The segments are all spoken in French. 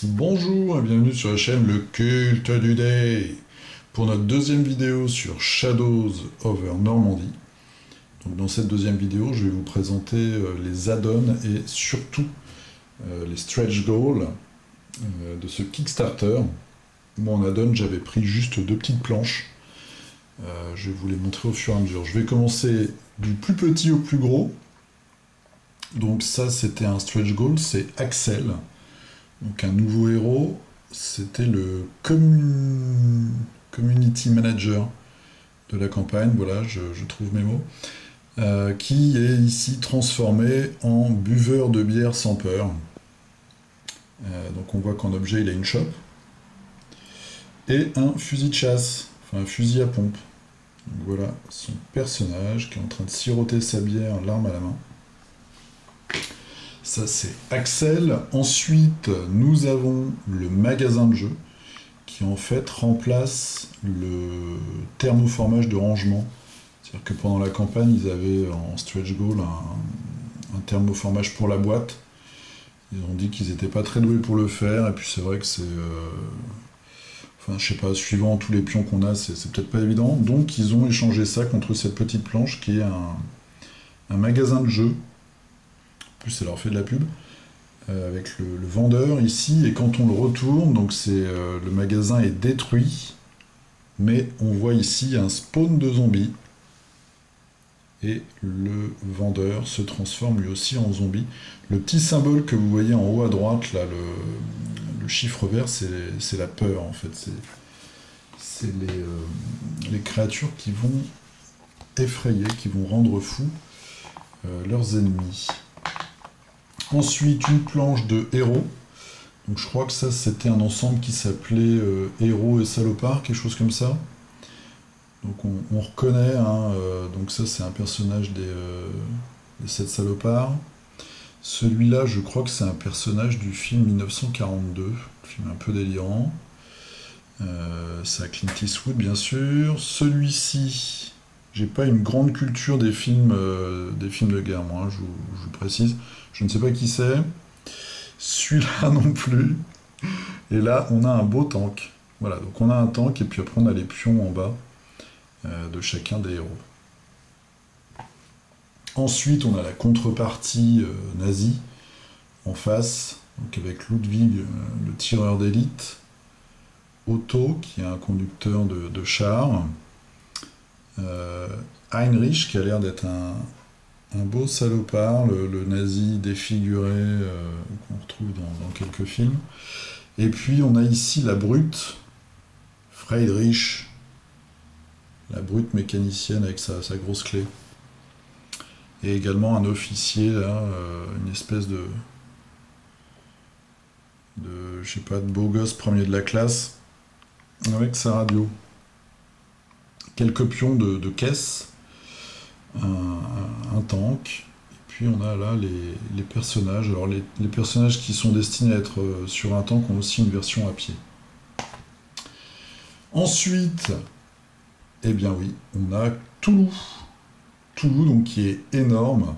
Bonjour et bienvenue sur la chaîne Le Culte du Dé pour notre deuxième vidéo sur Shadows over Normandy. Donc dans cette deuxième vidéo, je vais vous présenter les add-ons et surtout les stretch goals de ce Kickstarter. Moi en add-on, j'avais pris juste deux petites planches. Je vais vous les montrer au fur et à mesure. Je vais commencer du plus petit au plus gros. Donc ça, c'était un stretch goal, c'est Axel. Donc un nouveau héros, c'était le community manager de la campagne, voilà, je trouve mes mots, qui est ici transformé en buveur de bière sans peur. Donc on voit qu'en objet il a une chope et un fusil de chasse, enfin un fusil à pompe. Donc voilà son personnage qui est en train de siroter sa bière, l'arme à la main. Ça c'est Axel. Ensuite nous avons le magasin de jeu qui en fait remplace le thermoformage de rangement. C'est-à-dire que pendant la campagne ils avaient en stretch goal un thermoformage pour la boîte. Ils ont dit qu'ils n'étaient pas très doués pour le faire et puis c'est vrai que c'est... Enfin je sais pas, suivant tous les pions qu'on a c'est peut-être pas évident. Donc ils ont échangé ça contre cette petite planche qui est un magasin de jeu. Plus ça leur fait de la pub, avec le vendeur ici, et quand on le retourne, donc le magasin est détruit, mais on voit ici un spawn de zombies, et le vendeur se transforme lui aussi en zombie. Le petit symbole que vous voyez en haut à droite, là, le chiffre vert, c'est la peur en fait, c'est les créatures qui vont effrayer, qui vont rendre fous leurs ennemis. Ensuite, une planche de héros. Donc je crois que ça, c'était un ensemble qui s'appelait héros et salopards, quelque chose comme ça. Donc on reconnaît, hein, donc ça c'est un personnage des 7 salopards. Celui-là, je crois que c'est un personnage du film 1942, film un peu délirant. C'est Clint Eastwood, bien sûr. Celui-ci, j'ai pas une grande culture des films de guerre, moi, hein, je vous précise. Je ne sais pas qui c'est. Celui-là non plus. Et là, on a un beau tank. Voilà, donc on a un tank, et puis après on a les pions en bas de chacun des héros. Ensuite, on a la contrepartie nazie en face, donc avec Ludwig, le tireur d'élite. Otto, qui est un conducteur de char. Heinrich, qui a l'air d'être un beau salopard, le nazi défiguré qu'on retrouve dans quelques films. Et puis on a ici la brute, Friedrich, la brute mécanicienne avec sa grosse clé. Et également un officier, là, une espèce de je sais pas, de beau gosse premier de la classe, avec sa radio. Quelques pions de caisse. Un tank, et puis on a là les personnages. Alors les personnages qui sont destinés à être sur un tank ont aussi une version à pied. Ensuite, eh bien oui, on a Toulouse, donc qui est énorme.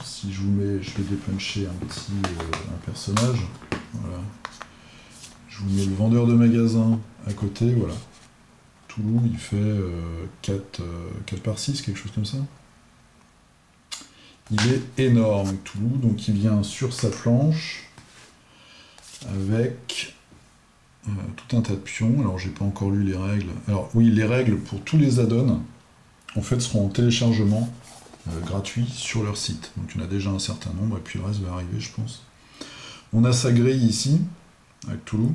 Si je vous mets, je vais dépuncher un personnage. Voilà. Je vous mets le vendeur de magasin à côté, voilà. Toulouse, il fait 4 par 6, quelque chose comme ça. Il est énorme, Toulouse, donc il vient sur sa planche avec tout un tas de pions. Alors, j'ai pas encore lu les règles. Alors, oui, les règles pour tous les add-ons, en fait, seront en téléchargement gratuit sur leur site. Donc, il y en a déjà un certain nombre, et puis le reste va arriver, je pense. On a sa grille ici, avec Toulouse.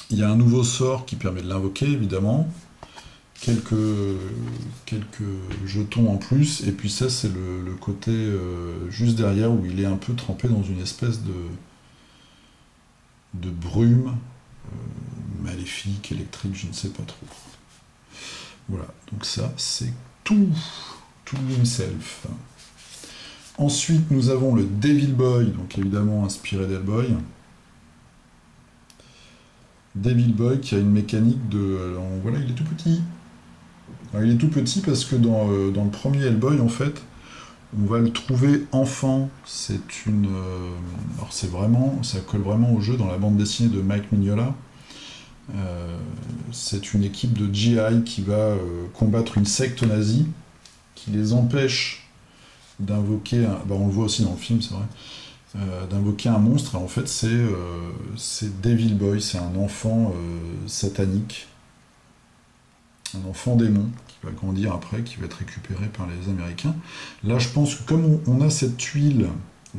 Il y a un nouveau sort qui permet de l'invoquer, évidemment. Quelques jetons en plus. Et puis ça, c'est le côté juste derrière où il est un peu trempé dans une espèce de brume maléfique, électrique, je ne sais pas trop. Voilà, donc ça, c'est tout himself. Ensuite, nous avons le Devil Boy, donc évidemment inspiré d'Hellboy. Devil Boy qui a une mécanique de... Alors, voilà, il est tout petit. Alors, il est tout petit parce que dans le premier Hellboy, en fait, On va le trouver enfant. C'est une. Alors c'est vraiment, ça colle vraiment au jeu dans la bande dessinée de Mike Mignola. C'est une équipe de GI qui va combattre une secte nazie qui les empêche d'invoquer. On le voit aussi dans le film, c'est vrai. D'invoquer un monstre. Et en fait, c'est Devil Boy, c'est un enfant satanique, un enfant démon qui va grandir après, qui va être récupéré par les Américains. Là, je pense que comme on a cette tuile,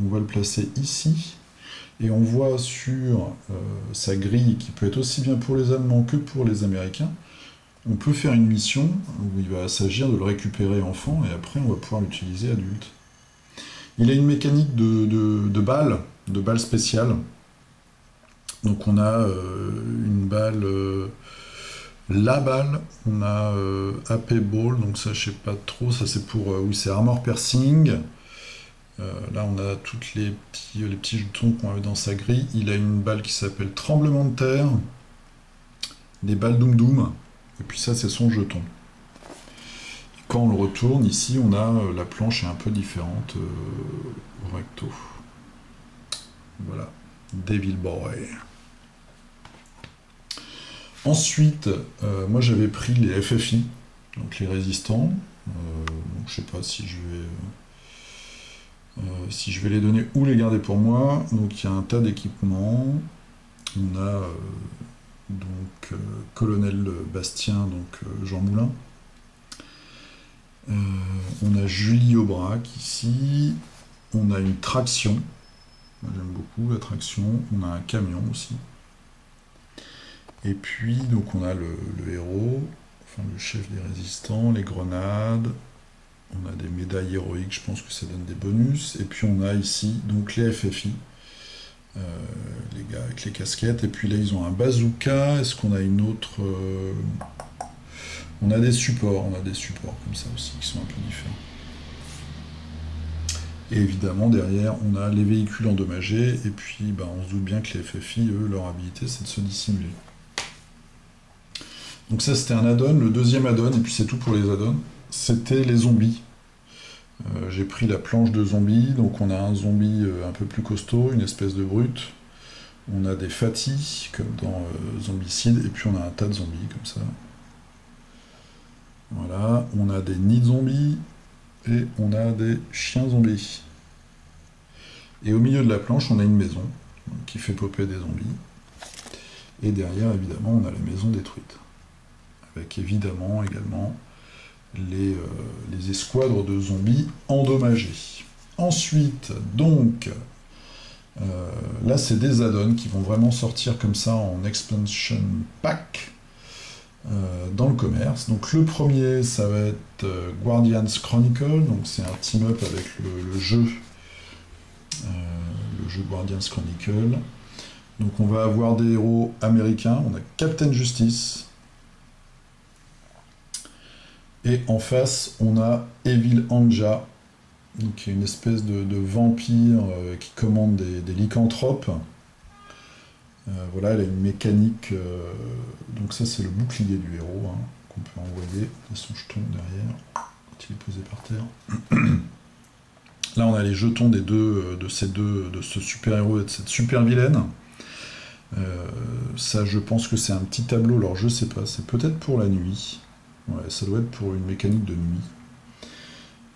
on va le placer ici, et on voit sur sa grille, qui peut être aussi bien pour les Allemands que pour les Américains, on peut faire une mission où il va s'agir de le récupérer enfant, et après on va pouvoir l'utiliser adulte. Il a une mécanique de balle spéciale. Donc on a une balle, la balle, on a AP Ball, donc ça je sais pas trop, ça c'est pour, oui c'est Armor Piercing. Là on a tous les petits jetons qu'on avait dans sa grille. Il a une balle qui s'appelle Tremblement de Terre, des balles Doom Doom, et puis ça c'est son jeton. Quand on le retourne, ici, on a la planche est un peu différente au recto. Voilà, Devil Boy. Ensuite, moi j'avais pris les FFI, donc les résistants. Donc, je sais pas si je vais les donner ou les garder pour moi. Donc il y a un tas d'équipements. On a Colonel Bastien, donc Jean Moulin. On a Julie Aubrac ici, on a une traction, moi j'aime beaucoup la traction, on a un camion aussi, et puis donc on a le héros, enfin le chef des résistants, les grenades, on a des médailles héroïques, je pense que ça donne des bonus, et puis on a ici donc les FFI, les gars avec les casquettes, et puis là ils ont un bazooka, est-ce qu'on a une autre... on a des supports comme ça aussi qui sont un peu différents. Et évidemment derrière on a les véhicules endommagés et puis on se doute bien que les FFI, eux, leur habilité c'est de se dissimuler. Donc ça c'était un add-on, le deuxième add-on, et puis c'est tout pour les add-ons, c'était les zombies. J'ai pris la planche de zombies, donc on a un zombie un peu plus costaud, une espèce de brute. On a des fatis comme dans Zombicide, et puis on a un tas de zombies comme ça. Voilà, on a des nids de zombies et on a des chiens zombies. Et au milieu de la planche, on a une maison qui fait popper des zombies. Et derrière, évidemment, on a la maison détruite. Avec évidemment également les escouadres de zombies endommagés. Ensuite, donc, là, c'est des add-ons qui vont vraiment sortir comme ça en expansion pack. Dans le commerce. Donc le premier, ça va être Guardians Chronicle, donc c'est un team-up avec le jeu Guardians Chronicle. Donc on va avoir des héros américains, on a Captain Justice, et en face on a Evil Anja, qui est une espèce de vampire qui commande des lycanthropes. Voilà, elle a une mécanique, donc ça c'est le bouclier du héros, qu'on peut envoyer, et son jeton derrière, quand il est posé par terre. Là on a les jetons de ce super-héros et de cette super-vilaine. Ça je pense que c'est un petit tableau, alors je sais pas, c'est peut-être pour la nuit. Ouais, ça doit être pour une mécanique de nuit.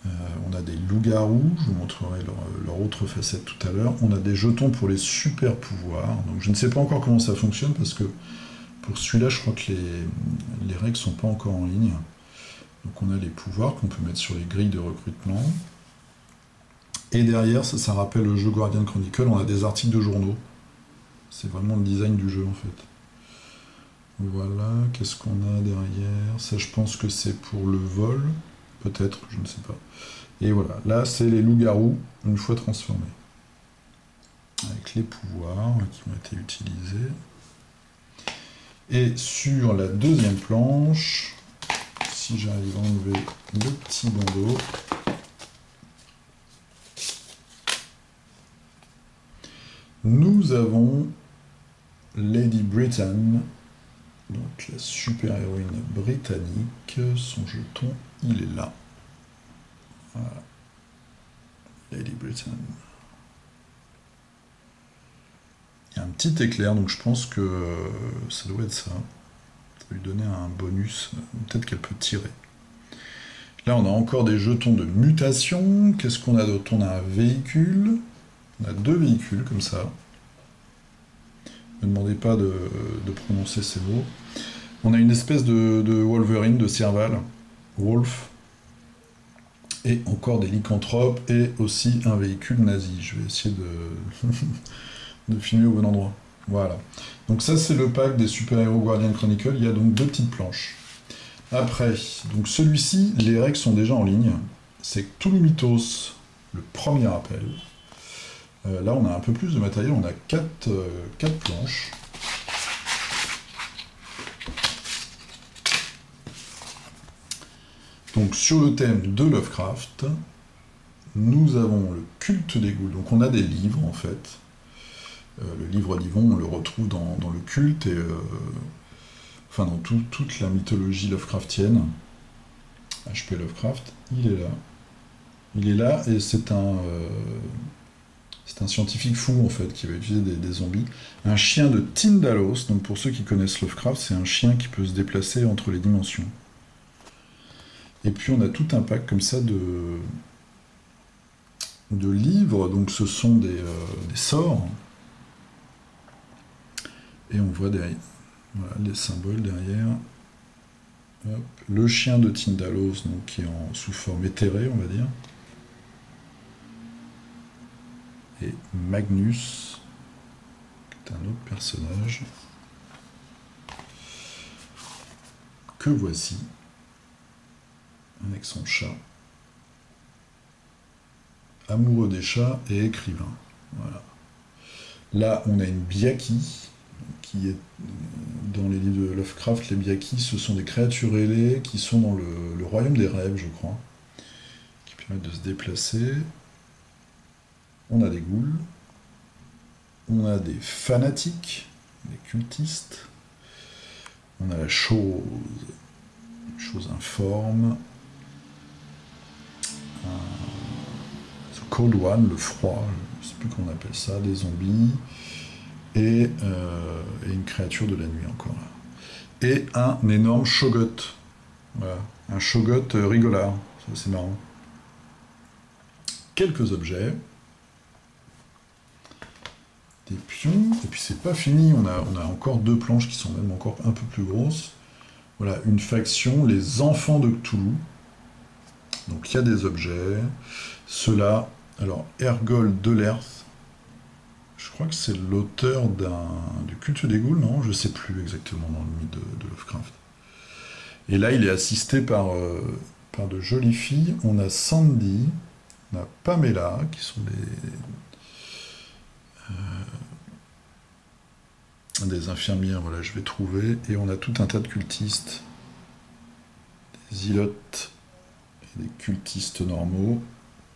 On a des loups-garous, je vous montrerai leur autre facette tout à l'heure. On a des jetons pour les super pouvoirs. Donc je ne sais pas encore comment ça fonctionne parce que pour celui-là, je crois que les règles sont pas encore en ligne. Donc on a les pouvoirs qu'on peut mettre sur les grilles de recrutement. Et derrière, ça rappelle le jeu Guardian Chronicle, on a des articles de journaux. C'est vraiment le design du jeu en fait. Voilà, qu'est-ce qu'on a derrière? Ça, je pense que c'est pour le vol. Peut-être, je ne sais pas. Et voilà, là c'est les loups-garous, une fois transformés. Avec les pouvoirs qui ont été utilisés. Et sur la deuxième planche, si j'arrive à enlever le petit bandeau, nous avons Lady Britain, donc la super-héroïne britannique. Son jeton, il est là. Voilà. Lady Britain. Il y a un petit éclair, donc je pense que ça doit être ça. Ça va lui donner un bonus. Peut-être qu'elle peut tirer. Là, on a encore des jetons de mutation. Qu'est-ce qu'on a d'autre? On a un véhicule. On a 2 véhicules, comme ça. Ne me demandez pas de prononcer ces mots. On a une espèce de Wolverine, de Serval. Wolf. Et encore des lycanthropes. Et aussi un véhicule nazi. Je vais essayer de filmer au bon endroit. Voilà. Donc ça, c'est le pack des super-héros Guardian Chronicle. Il y a donc 2 petites planches. Après, donc celui-ci, les règles sont déjà en ligne. C'est Cthulhu Mythos, le premier appel. Là, on a un peu plus de matériel. On a 4 planches. Donc sur le thème de Lovecraft, nous avons le culte des ghouls. Donc on a des livres, en fait. Le livre d'Yvon, on le retrouve dans le culte et enfin dans toute la mythologie Lovecraftienne. H.P. Lovecraft, il est là. Il est là et c'est un scientifique fou en fait qui va utiliser des zombies. Un chien de Tyndalos, donc pour ceux qui connaissent Lovecraft, c'est un chien qui peut se déplacer entre les dimensions. Et puis on a tout un pack comme ça de livres, donc ce sont des sorts. Et on voit derrière, voilà, les symboles derrière. Hop. Le chien de Tyndalos, donc, qui est sous forme éthérée, on va dire. Et Magnus, qui est un autre personnage, que voici, avec son chat, amoureux des chats et écrivain. Voilà. Là, on a une Byakhee, qui est dans les livres de Lovecraft. Les Byakhee, ce sont des créatures ailées qui sont dans le royaume des rêves, je crois, qui permettent de se déplacer. On a des ghouls, on a des fanatiques, des cultistes, on a la chose informe, the cold one, le froid, je ne sais plus comment on appelle ça, des zombies, et une créature de la nuit encore. Et un énorme shogot, voilà, un shogot rigolard, ça c'est marrant. Quelques objets. Des pions, et puis c'est pas fini, on a encore 2 planches qui sont même encore un peu plus grosses. Voilà, une faction, les enfants de Cthulhu. Donc il y a des objets. Ceux-là, alors Ergol Delerth, je crois que c'est l'auteur du culte des ghouls, non? Je sais plus exactement dans le mythe de Lovecraft. Et là, il est assisté par de jolies filles. On a Sandy, on a Pamela, qui sont des infirmières, voilà, je vais trouver, et on a tout un tas de cultistes, des ilotes et des cultistes normaux.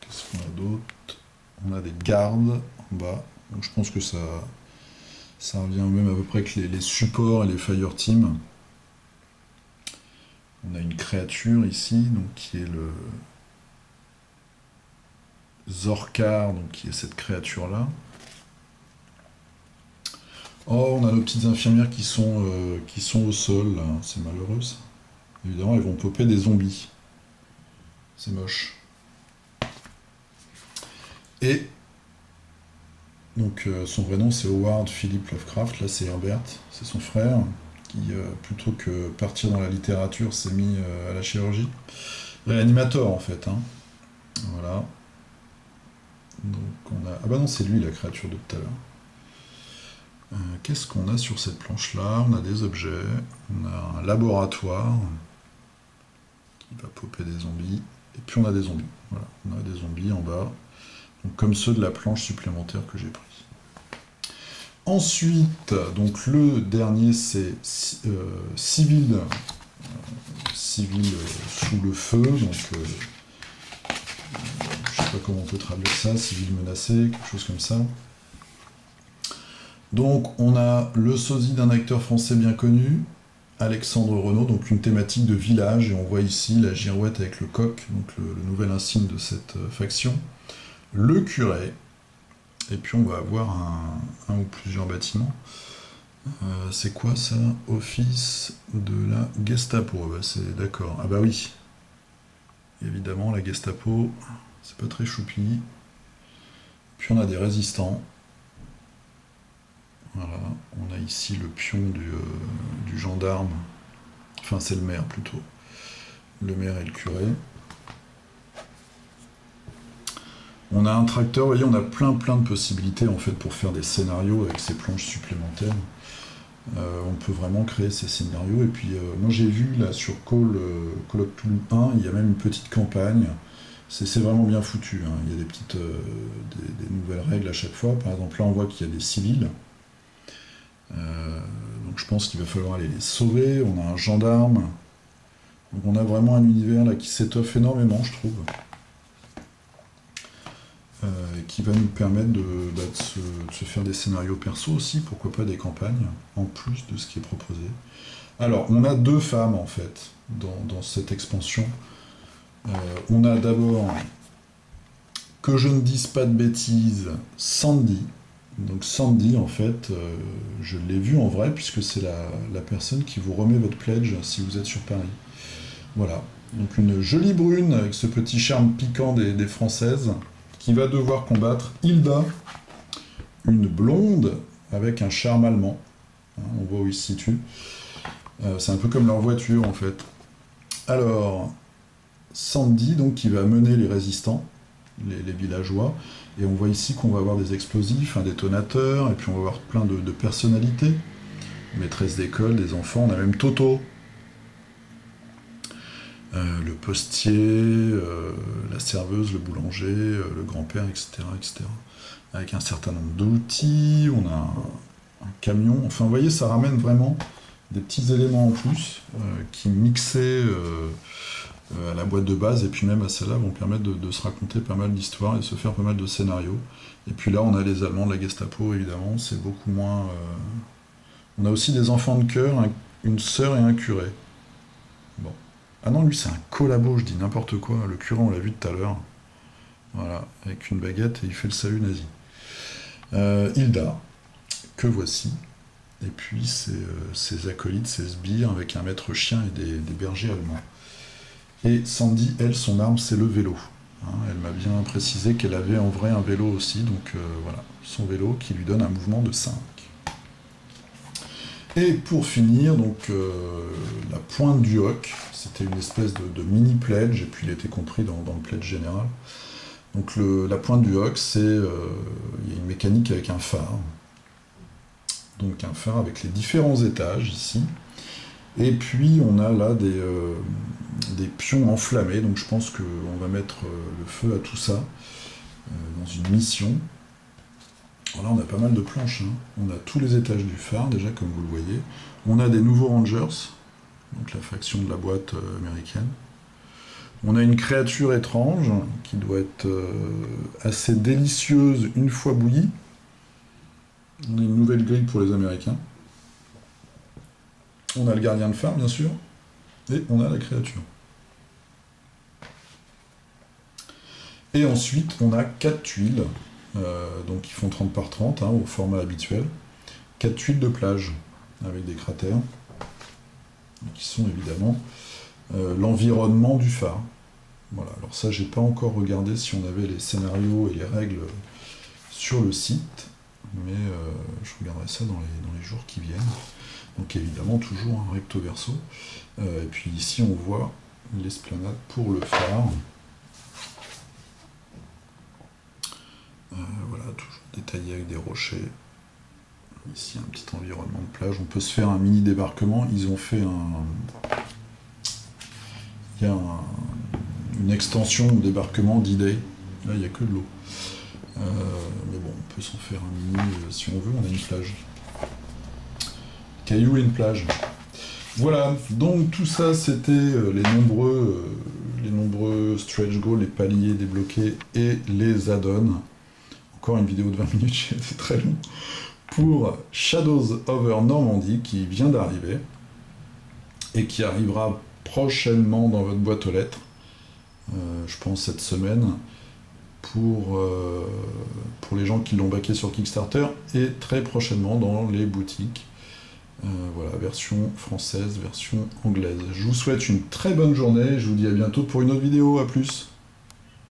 Qu'est-ce qu'on a d'autre? On a des gardes en bas, donc je pense que ça revient au même à peu près que les supports et les fireteam. On a une créature ici, donc qui est le Zorkar, donc qui est cette créature-là. Oh, on a nos petites infirmières qui sont au sol, là. C'est malheureux, ça. Évidemment, elles vont popper des zombies. C'est moche. Et, donc, son vrai nom, c'est Howard Philip Lovecraft. Là, c'est Herbert, c'est son frère, qui, plutôt que partir dans la littérature, s'est mis à la chirurgie. Réanimateur, en fait, hein. Voilà. Donc, on a... Ah bah non, c'est lui, la créature de tout à l'heure. Qu'est-ce qu'on a sur cette planche-là? On a des objets, on a un laboratoire qui va popper des zombies, et puis on a des zombies. Voilà, on a des zombies en bas, donc comme ceux de la planche supplémentaire que j'ai pris. Ensuite, donc le dernier, c'est civil sous le feu, donc je sais pas comment on peut traduire ça, civil menacé, quelque chose comme ça. Donc on a le sosie d'un acteur français bien connu, Alexandre Renaud, donc une thématique de village, et on voit ici la girouette avec le coq, donc le nouvel insigne de cette faction. le curé, et puis on va avoir un ou plusieurs bâtiments. C'est quoi ça? Office de la Gestapo. Bah, c'est d'accord. Ah bah oui. Évidemment, la Gestapo, c'est pas très choupi. Puis on a des résistants. Voilà. On a ici le pion du gendarme. Enfin, c'est le maire plutôt. Le maire et le curé. On a un tracteur, vous voyez, on a plein de possibilités en fait pour faire des scénarios avec ces planches supplémentaires. On peut vraiment créer ces scénarios. Et puis moi j'ai vu là sur Call of Cthulhu 1, il y a même une petite campagne. C'est vraiment bien foutu, hein. Il y a des petites des nouvelles règles à chaque fois. Par exemple là on voit qu'il y a des civils. Donc je pense qu'il va falloir aller les sauver. On a un gendarme. Donc on a vraiment un univers là qui s'étoffe énormément, je trouve. Qui va nous permettre de se faire des scénarios perso aussi, pourquoi pas des campagnes, en plus de ce qui est proposé. Alors, on a deux femmes, en fait, dans cette expansion. On a d'abord, que je ne dise pas de bêtises, Sandy. Donc Sandy, en fait, je l'ai vue en vrai, puisque c'est la personne qui vous remet votre pledge si vous êtes sur Paris. Voilà. Donc une jolie brune, avec ce petit charme piquant des Françaises, qui va devoir combattre Hilda, une blonde avec un charme allemand. On voit où ils se situent. C'est un peu comme leur voiture en fait. Alors, Sandy, donc, qui va mener les résistants, les villageois, et on voit ici qu'on va avoir des explosifs, un détonateur, et puis on va avoir plein de personnalités. Maîtresse d'école, des enfants, on a même Toto. Le postier, la serveuse, le boulanger, le grand-père, etc., etc. Avec un certain nombre d'outils, on a un camion. Enfin, vous voyez, ça ramène vraiment des petits éléments en plus qui, mixés à la boîte de base et puis même à celle-là, vont permettre de se raconter pas mal d'histoires et de se faire pas mal de scénarios. Et puis là, on a les Allemands de la Gestapo, évidemment, c'est beaucoup moins... On a aussi des enfants de chœur, une sœur et un curé. Bon. Ah non, lui c'est un collabo, je dis n'importe quoi. Le curé, on l'a vu tout à l'heure. Voilà, avec une baguette et il fait le salut nazi. Hilda, que voici. Et puis ses acolytes, ses sbires, avec un maître chien et des bergers allemands. Et Sandy, elle, son arme, c'est le vélo. Hein, elle m'a bien précisé qu'elle avait en vrai un vélo aussi, donc voilà, son vélo qui lui donne un mouvement de 5. Et pour finir, donc la pointe du hoc, c'était une espèce de mini pledge, et puis il était compris dans le pledge général. Donc la pointe du hoc, c'est il y a une mécanique avec un phare. Donc un phare avec les différents étages ici. Et puis on a là des pions enflammés, donc je pense qu'on va mettre le feu à tout ça dans une mission. Alors là on a pas mal de planches, hein. On a tous les étages du phare déjà comme vous le voyez. On a des nouveaux Rangers, donc la faction de la boîte américaine. On a une créature étrange qui doit être assez délicieuse une fois bouillie. On a une nouvelle grille pour les Américains. On a le gardien de phare, bien sûr. Et on a la créature. Et ensuite, on a 4 tuiles, donc qui font 30 par 30, hein, au format habituel. 4 tuiles de plage, avec des cratères, qui sont évidemment l'environnement du phare. Voilà, alors ça, j'ai pas encore regardé si on avait les scénarios et les règles sur le site, mais je regarderai ça dans les jours qui viennent. Donc évidemment, toujours un recto verso. Et puis ici, on voit l'esplanade pour le phare. Voilà, toujours détaillé avec des rochers. Ici, un petit environnement de plage. On peut se faire un mini débarquement. Ils ont fait il y a une extension au débarquement d'E-Day. Là, il n'y a que de l'eau. Mais bon, on peut s'en faire un mini si on veut. On a une plage. Cailloux et une plage. Voilà, donc tout ça c'était les nombreux stretch goals, les paliers débloqués et les add-ons. Encore une vidéo de 20 minutes, c'est très long. Pour Shadows over Normandy qui vient d'arriver et qui arrivera prochainement dans votre boîte aux lettres, je pense cette semaine, pour les gens qui l'ont backé sur Kickstarter et très prochainement dans les boutiques. Voilà, version française, version anglaise. Je vous souhaite une très bonne journée, je vous dis à bientôt pour une autre vidéo, à plus.